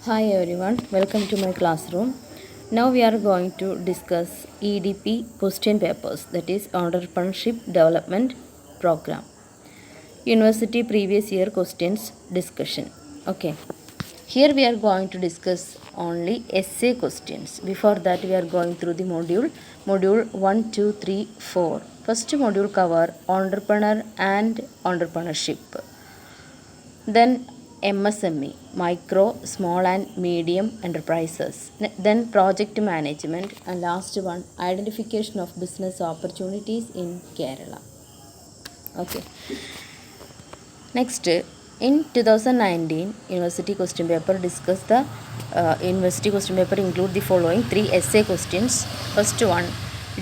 Hi everyone, welcome to my classroom. Now we are going to discuss EDP question papers, that is Entrepreneurship Development Program. University previous year questions discussion. Okay. Here we are going to discuss only essay questions. Before that we are going through the module 1, 2, 3, 4. First module cover entrepreneur and entrepreneurship. Then MSME, micro, small and medium enterprises. Then project management, and last one, identification of business opportunities in Kerala. Okay. Next, in 2019, university question paper discuss the university question paper include the following 3 essay questions. First one,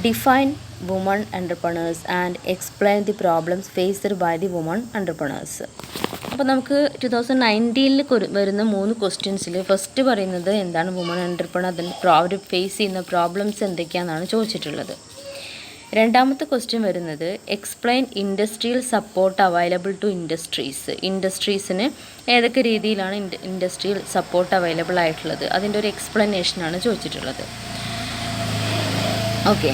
define women entrepreneurs and explain the problems faced by the women entrepreneurs. അപ്പോൾ നമുക്ക് 2019 വരുന്ന 3 ക്വസ്റ്റ്യൻസിൽ first പറയുന്നത് എന്താണ് woman entrepreneur, അതിന് അവർ face ചെയ്യുന്ന problems എന്തൊക്കെയാണെന്നാണ് ചോദിച്ചിട്ടുള്ളത്. രണ്ടാമത്തെ question വരുന്നത് explain industrial support available to ഇൻഡസ്ട്രീസിന് ഏതൊക്കെ രീതിയിലാണ് ഇൻഡസ്ട്രിയൽ സപ്പോർട്ട് അവൈലബിൾ ആയിട്ടുള്ളത്, അതിൻ്റെ ഒരു എക്സ്പ്ലനേഷനാണ് ചോദിച്ചിട്ടുള്ളത്. ഓക്കെ,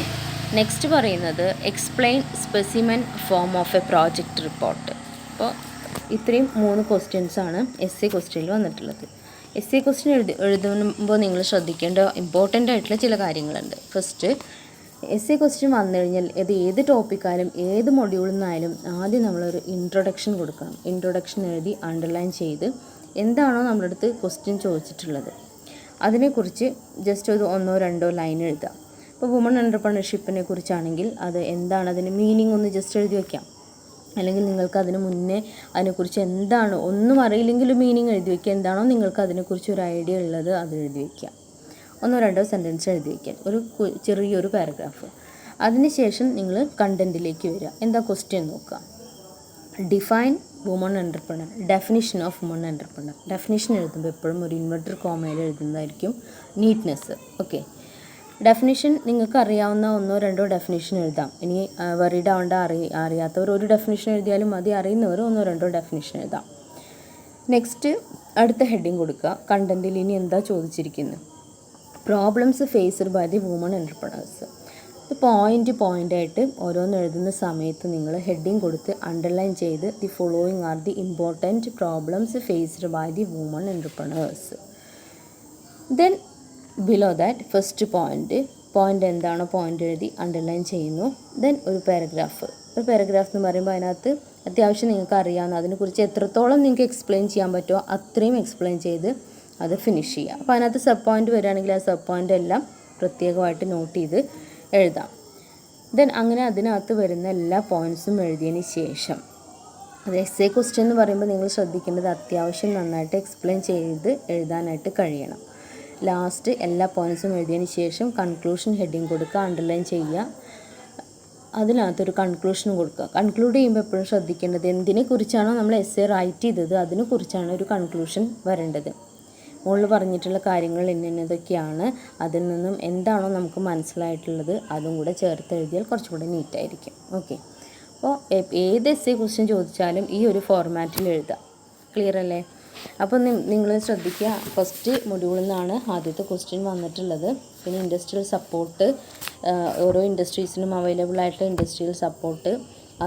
നെക്സ്റ്റ് പറയുന്നത് explain specimen form of A project report. അപ്പോൾ ഇത്രയും 3 ക്വസ്റ്റ്യൻസാണ് എസ് എ ക്വസ്റ്റ്യനിൽ വന്നിട്ടുള്ളത്. എസ് എ ക്വസ്റ്റ്യൻ എഴുതുമ്പോൾ നിങ്ങൾ ശ്രദ്ധിക്കേണ്ട ഇമ്പോർട്ടൻ്റ് ആയിട്ടുള്ള ചില കാര്യങ്ങളുണ്ട്. ഫസ്റ്റ്, എസ് എ ക്വസ്റ്റ്യൻ വന്നു കഴിഞ്ഞാൽ ഏത് ടോപ്പിക്കായാലും ഏത് മൊഡ്യൂളിൽ നിന്നായാലും ആദ്യം നമ്മളൊരു ഇൻട്രൊഡക്ഷൻ കൊടുക്കണം. ഇൻട്രൊഡക്ഷൻ എഴുതി അണ്ടർലൈൻ ചെയ്ത് എന്താണോ നമ്മുടെ അടുത്ത് ക്വസ്റ്റ്യൻ ചോദിച്ചിട്ടുള്ളത് അതിനെക്കുറിച്ച് ജസ്റ്റ് ഒരു 1-2 ലൈൻ എഴുതുക. ഇപ്പോൾ വുമൺ എൻ്റർപ്രണർഷിപ്പിനെ കുറിച്ചാണെങ്കിൽ അത് എന്താണ്, അതിൻ്റെ മീനിങ് ഒന്ന് ജസ്റ്റ് എഴുതി വയ്ക്കാം. അല്ലെങ്കിൽ നിങ്ങൾക്ക് അതിന് മുന്നേ അതിനെക്കുറിച്ച് എന്താണോ, ഒന്നും അറിയില്ലെങ്കിലും മീനിങ് എഴുതി വയ്ക്കുക. എന്താണോ നിങ്ങൾക്ക് അതിനെക്കുറിച്ച് ഒരു ഐഡിയ ഉള്ളത് അത് എഴുതി വയ്ക്കുക. 1-2 സെൻറ്റൻസ് എഴുതി വയ്ക്കാൻ, ഒരു ചെറിയൊരു പാരഗ്രാഫ്. അതിനുശേഷം നിങ്ങൾ കണ്ടൻറ്റിലേക്ക് വരിക. എന്താ ക്വസ്റ്റ്യൻ നോക്കുക. Define woman entrepreneur, definition of woman entrepreneur. Definition എഴുതുമ്പോൾ എപ്പോഴും ഒരു ഇൻവെർട്ടർ കോമയിൽ എഴുതുന്നതായിരിക്കും നീറ്റ്നെസ്. ഓക്കെ, ഡെഫിനിഷൻ നിങ്ങൾക്ക് അറിയാവുന്ന 1-2 ഡെഫിനിഷൻ എഴുതാം. ഇനി വറീഡ് ആവേണ്ട, അറിയാത്തവർ ഒരു ഡെഫിനിഷൻ എഴുതിയാലും മതി, അറിയുന്നവർ 1-2 ഡെഫിനിഷൻ എഴുതാം. നെക്സ്റ്റ് അടുത്ത ഹെഡിങ് കൊടുക്കുക. കണ്ടൻറ്റിൽ ഇനി എന്താ ചോദിച്ചിരിക്കുന്നത്, problems faced by the women entrepreneurs. പോയിൻ്റായിട്ട് ഓരോന്ന് എഴുതുന്ന സമയത്ത് നിങ്ങൾ ഹെഡിങ് കൊടുത്ത് അണ്ടർലൈൻ ചെയ്ത് the following are the important problems faced by the women entrepreneurs. Then below that first point എന്താണോ പോയിൻ്റ് എഴുതി അണ്ടർലൈൻ ചെയ്യുന്നു. ദെൻ ഒരു പാരഗ്രാഫ് എന്ന് പറയുമ്പോൾ അതിനകത്ത് അത്യാവശ്യം നിങ്ങൾക്ക് അറിയാവുന്ന അതിനെക്കുറിച്ച് എത്രത്തോളം നിങ്ങൾക്ക് എക്സ്പ്ലെയിൻ ചെയ്യാൻ പറ്റുമോ അത്രയും എക്സ്പ്ലെയിൻ ചെയ്ത് അത് ഫിനിഷ് ചെയ്യുക. അപ്പോൾ അതിനകത്ത് സബ് പോയിൻ്റ് വരികയാണെങ്കിൽ ആ സബ് പോയിൻ്റ് എല്ലാം പ്രത്യേകമായിട്ട് നോട്ട് ചെയ്ത് എഴുതാം. ദെൻ അങ്ങനെ അതിനകത്ത് വരുന്ന എല്ലാ പോയിൻറ്റ്സും എഴുതിയതിന് ശേഷം, അത് എസ് എ ക്വസ്റ്റ്യൻ എന്ന് പറയുമ്പോൾ നിങ്ങൾ ശ്രദ്ധിക്കേണ്ടത് അത്യാവശ്യം നന്നായിട്ട് എക്സ്പ്ലെയിൻ ചെയ്ത് എഴുതാനായിട്ട് കഴിയണം. ലാസ്റ്റ് എല്ലാ പോയിൻറ്റ്സും എഴുതിയതിന് ശേഷം കൺക്ലൂഷൻ ഹെഡിങ് കൊടുക്കുക, അണ്ടർലൈൻ ചെയ്യുക. അതിനകത്തൊരു കൺക്ലൂഷൻ കൊടുക്കുക. കൺക്ലൂഡ് ചെയ്യുമ്പോൾ എപ്പോഴും ശ്രദ്ധിക്കേണ്ടത് എന്തിനെക്കുറിച്ചാണോ നമ്മൾ എസ് എ റൈറ്റ് ചെയ്തത് അതിനെക്കുറിച്ചാണ് ഒരു കൺക്ലൂഷൻ വരേണ്ടത്. മുകളിൽ പറഞ്ഞിട്ടുള്ള കാര്യങ്ങൾ ഇന്നതൊക്കെയാണ്, അതിൽ നിന്നും എന്താണോ നമുക്ക് മനസ്സിലായിട്ടുള്ളത് അതും കൂടെ ചേർത്ത് എഴുതിയാൽ കുറച്ചുകൂടെ നീറ്റായിരിക്കും. ഓക്കെ, അപ്പോൾ ഏത് എസ് എ ക്വസ്റ്റ്യൻ ചോദിച്ചാലും ഈ ഒരു ഫോർമാറ്റിൽ എഴുതുക. ക്ലിയർ അല്ലേ? അപ്പോൾ നിങ്ങൾ ശ്രദ്ധിക്കുക, ഫസ്റ്റ് മൊഡ്യൂളിൽ നിന്നാണ് ആദ്യത്തെ ക്വസ്റ്റ്യൻ വന്നിട്ടുള്ളത്. പിന്നെ ഇൻഡസ്ട്രിയൽ സപ്പോർട്ട്, ഓരോ ഇൻഡസ്ട്രീസിനും അവൈലബിൾ ആയിട്ടുള്ള ഇൻഡസ്ട്രിയൽ സപ്പോർട്ട്.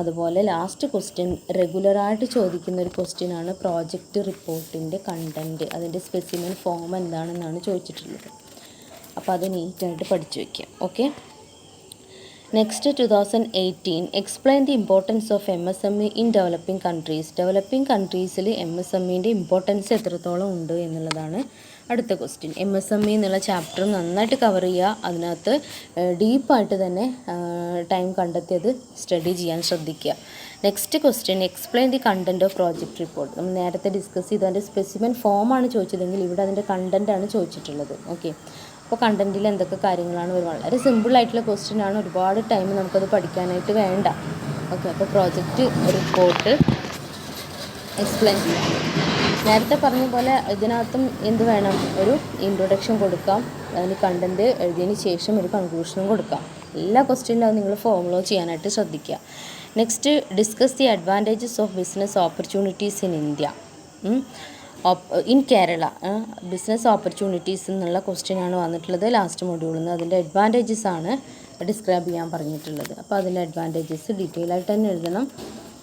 അതുപോലെ ലാസ്റ്റ് ക്വസ്റ്റ്യൻ റെഗുലറായിട്ട് ചോദിക്കുന്ന ഒരു ക്വസ്റ്റ്യനാണ് പ്രോജക്റ്റ് റിപ്പോർട്ടിൻ്റെ കണ്ടൻറ്റ്, അതിൻ്റെ സ്പെസിമെൻ ഫോം എന്താണെന്നാണ് ചോദിച്ചിട്ടുള്ളത്. അപ്പോൾ അത് നീറ്റായിട്ട് പഠിച്ചു വയ്ക്കുക. Okay, next 2018 explain the importance of MSME in developing countries. Developing കൺട്രീസിൽ MSMEൻ്റെ ഇമ്പോർട്ടൻസ് എത്രത്തോളം ഉണ്ട് എന്നുള്ളതാണ് അടുത്ത ക്വസ്റ്റ്യൻ. MSME എന്നുള്ള ചാപ്റ്റർ നന്നായിട്ട് കവർ ചെയ്യുക. അതിനകത്ത് ഡീപ്പായിട്ട് തന്നെ ടൈം കണ്ടെത്തിയത് സ്റ്റഡി ചെയ്യാൻ ശ്രദ്ധിക്കുക. Next question explain the content of project report. നമ്മൾ നേരത്തെ ഡിസ്കസ് ചെയ്ത് അതിൻ്റെ സ്പെസിമെൻ ഫോമാണ് ചോദിച്ചതെങ്കിൽ ഇവിടെ അതിൻ്റെ കണ്ടൻറ്റാണ് ചോദിച്ചിട്ടുള്ളത്. ഓക്കെ, അപ്പോൾ കണ്ടൻറ്റിൽ എന്തൊക്കെ കാര്യങ്ങളാണ് വരും. വളരെ സിമ്പിളായിട്ടുള്ള ക്വസ്റ്റ്യനാണ്, ഒരുപാട് ടൈം നമുക്കത് പഠിക്കാനായിട്ട് വേണ്ട. ഓക്കെ, അപ്പോൾ പ്രോജക്റ്റ് റിപ്പോർട്ട് എക്സ്പ്ലെയിൻ ചെയ്യാം. നേരത്തെ പറഞ്ഞ പോലെ ഇതിനകത്തും എന്ത് വേണം, ഒരു ഇൻട്രൊഡക്ഷൻ കൊടുക്കാം, അതിന് കണ്ടൻറ്റ് എഴുതിയതിന് ശേഷം ഒരു കൺക്ലൂഷനും കൊടുക്കാം. എല്ലാ ക്വസ്റ്റ്യനിലും അത് നിങ്ങൾ ഫോളോ ചെയ്യാനായിട്ട് ശ്രദ്ധിക്കുക. Next discuss the advantages of business opportunities in India. In Kerala business opportunities എന്നുള്ള ക്വസ്റ്റ്യനാണ് വന്നിട്ടുള്ളത് ലാസ്റ്റ് മൊഡ്യൂളിൽ നിന്ന്. അതിൻ്റെ അഡ്വാൻറ്റേജസ് ആണ് ഡിസ്ക്രൈബ് ചെയ്യാൻ പറഞ്ഞിട്ടുള്ളത്. അപ്പോൾ അതിൻ്റെ അഡ്വാൻറ്റേജസ് ഡീറ്റെയിൽ ആയിട്ട് തന്നെ എഴുതണം.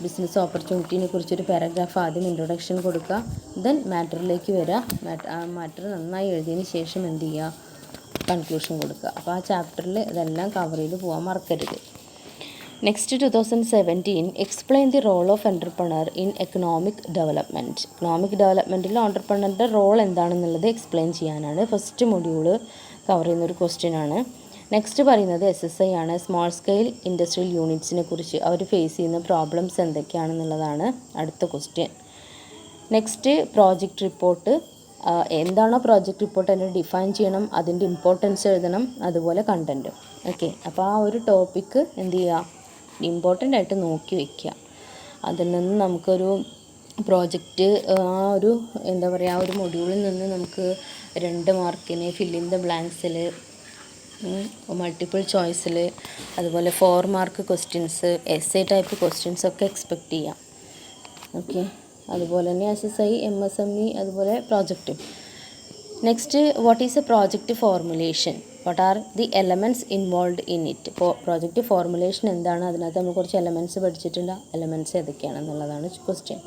ബിസിനസ് ഓപ്പർച്യൂണിറ്റീനെ കുറിച്ചൊരു പാരഗ്രാഫ് ആദ്യം ഇൻട്രൊഡക്ഷൻ കൊടുക്കുക, ദെൻ മാറ്ററിലേക്ക് വരിക. മാറ്റർ നന്നായി എഴുതിയതിന് ശേഷം എന്ത് ചെയ്യുക, കൺക്ലൂഷൻ കൊടുക്കുക. അപ്പോൾ ആ ചാപ്റ്ററിൽ ഇതെല്ലാം കവർ ചെയ്ത് പോകാൻ മറക്കരുത്. Next 2017 explain the role of entrepreneur in economic development. Economic ഡെവലപ്മെൻറ്റിൽ എൻ്റർപ്രണറിൻ്റെ റോൾ എന്താണെന്നുള്ളത് എക്സ്പ്ലെയിൻ ചെയ്യാനാണ് ഫസ്റ്റ് മൊഡ്യൂള് കവർ ചെയ്യുന്നൊരു ക്വസ്റ്റ്യനാണ്. നെക്സ്റ്റ് പറയുന്നത് SSI ആണ്, സ്മോൾ സ്കെയിൽ ഇൻഡസ്ട്രിയൽ യൂണിറ്റ്സിനെ കുറിച്ച് അവർ ഫേസ് ചെയ്യുന്ന പ്രോബ്ലംസ് എന്തൊക്കെയാണെന്നുള്ളതാണ് അടുത്ത ക്വസ്റ്റ്യൻ. Next project report. എന്താണോ പ്രോജക്റ്റ് റിപ്പോർട്ട് അതിനെ ഡിഫൈൻ ചെയ്യണം, അതിൻ്റെ ഇമ്പോർട്ടൻസ് എഴുതണം, അതുപോലെ കണ്ടൻറ്റും. ഓക്കെ, അപ്പോൾ ആ ഒരു ടോപ്പിക്ക് എന്ത് ചെയ്യുക, ഇമ്പോർട്ടൻ്റ് ആയിട്ട് നോക്കി വയ്ക്കുക. അതിൽ നിന്ന് നമുക്കൊരു പ്രോജക്റ്റ് ഒരു എന്താ പറയുക, ആ ഒരു മൊഡ്യൂളിൽ നിന്ന് നമുക്ക് 2 മാർക്കിന് ഫിൽ ഇൻ ദ ബ്ലാങ്ക്സിൽ, മൾട്ടിപ്പിൾ ചോയ്സിൽ, അതുപോലെ 4 mark questions, essay type questions ഒക്കെ എക്സ്പെക്റ്റ് ചെയ്യാം. ഓക്കെ, അതുപോലെ തന്നെ SSI, MSME, അതുപോലെ പ്രോജക്റ്റും. Next, what is a project formulation, what are the elements involve in it. Project formulation എന്താണ്, അതിനകത്ത് നമ്മൾ കുറച്ച് എലമെൻറ്റ്സ് പഠിച്ചിട്ടുണ്ട്, എലമെൻറ്റ്സ് ഏതൊക്കെയാണെന്നുള്ളതാണ് question.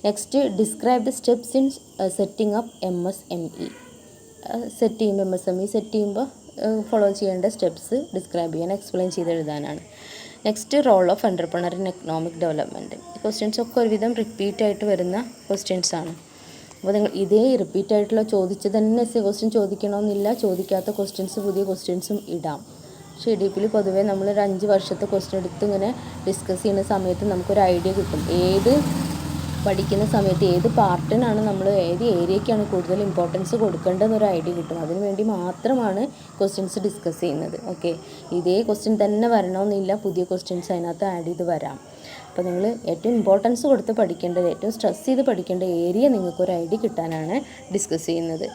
Next, describe the steps in setting up MSME. Set ചെയ്യുമ്പോൾ MSME സെറ്റ് ചെയ്യുമ്പോൾ ഫോളോ ചെയ്യേണ്ട സ്റ്റെപ്സ് ഡിസ്ക്രൈബ് ചെയ്യാൻ, എക്സ്പ്ലെയിൻ ചെയ്ത് എഴുതാനാണ്. Next, role of entrepreneur in economic development. Questions ഒക്കെ ഒരുവിധം റിപ്പീറ്റ് ആയിട്ട് വരുന്ന ക്വസ്റ്റ്യൻസ് ആണ്. അപ്പോൾ നിങ്ങൾ ഇതേ റിപ്പീറ്റ് ആയിട്ടുള്ള ചോദിച്ച് തന്നെ ക്വസ്റ്റ്യൻ ചോദിക്കണമെന്നില്ല, ചോദിക്കാത്ത ക്വസ്റ്റ്യൻസ് പുതിയ ക്വസ്റ്റ്യൻസും ഇടാം. പക്ഷേ EDP പൊതുവേ നമ്മളൊരു 5 വർഷത്തെ ക്വസ്റ്റ്യൻ എടുത്ത് ഇങ്ങനെ ഡിസ്കസ് ചെയ്യുന്ന സമയത്ത് നമുക്കൊരു ഐഡിയ കിട്ടും. ഏത് പഠിക്കുന്ന സമയത്ത് ഏത് പാർട്ടിനാണ് നമ്മൾ, ഏത് ഏരിയയ്ക്കാണ് കൂടുതൽ ഇമ്പോർട്ടൻസ് കൊടുക്കേണ്ടതെന്നൊരു ഐഡിയ കിട്ടും. അതിന് വേണ്ടി മാത്രമാണ് ക്വസ്റ്റ്യൻസ് ഡിസ്കസ് ചെയ്യുന്നത്. ഓക്കെ, ഇതേ ക്വസ്റ്റ്യൻ തന്നെ വരണമെന്നില്ല, പുതിയ ക്വസ്റ്റ്യൻസ് അതിനകത്ത് ആഡ് ചെയ്ത് വരാം. അപ്പോൾ നിങ്ങൾ ഏറ്റവും ഇമ്പോർട്ടൻസ് കൊടുത്ത് പഠിക്കേണ്ടത്, ഏറ്റവും സ്ട്രെസ് ചെയ്ത് പഠിക്കേണ്ട ഏരിയ നിങ്ങൾക്കൊരു ഐഡിയ കിട്ടാനാണ് ഡിസ്കസ് ചെയ്യുന്നത്.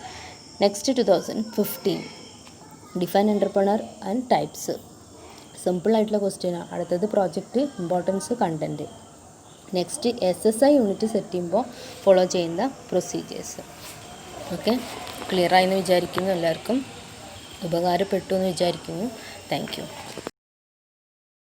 Next 2015 define entrepreneur and types. സിമ്പിളായിട്ടുള്ള ക്വസ്റ്റ്യനാണ്. അടുത്തത് project, importance, content. Next, SSI unit set ചെയ്യുമ്പോൾ ഫോളോ ചെയ്യുന്ന പ്രൊസീജിയേഴ്സ്. ഓക്കെ, ക്ലിയർ ആയെന്ന് വിചാരിക്കുന്നു, എല്ലാവർക്കും ഉപകാരപ്പെട്ടു എന്ന് വിചാരിക്കുന്നു. Thank you.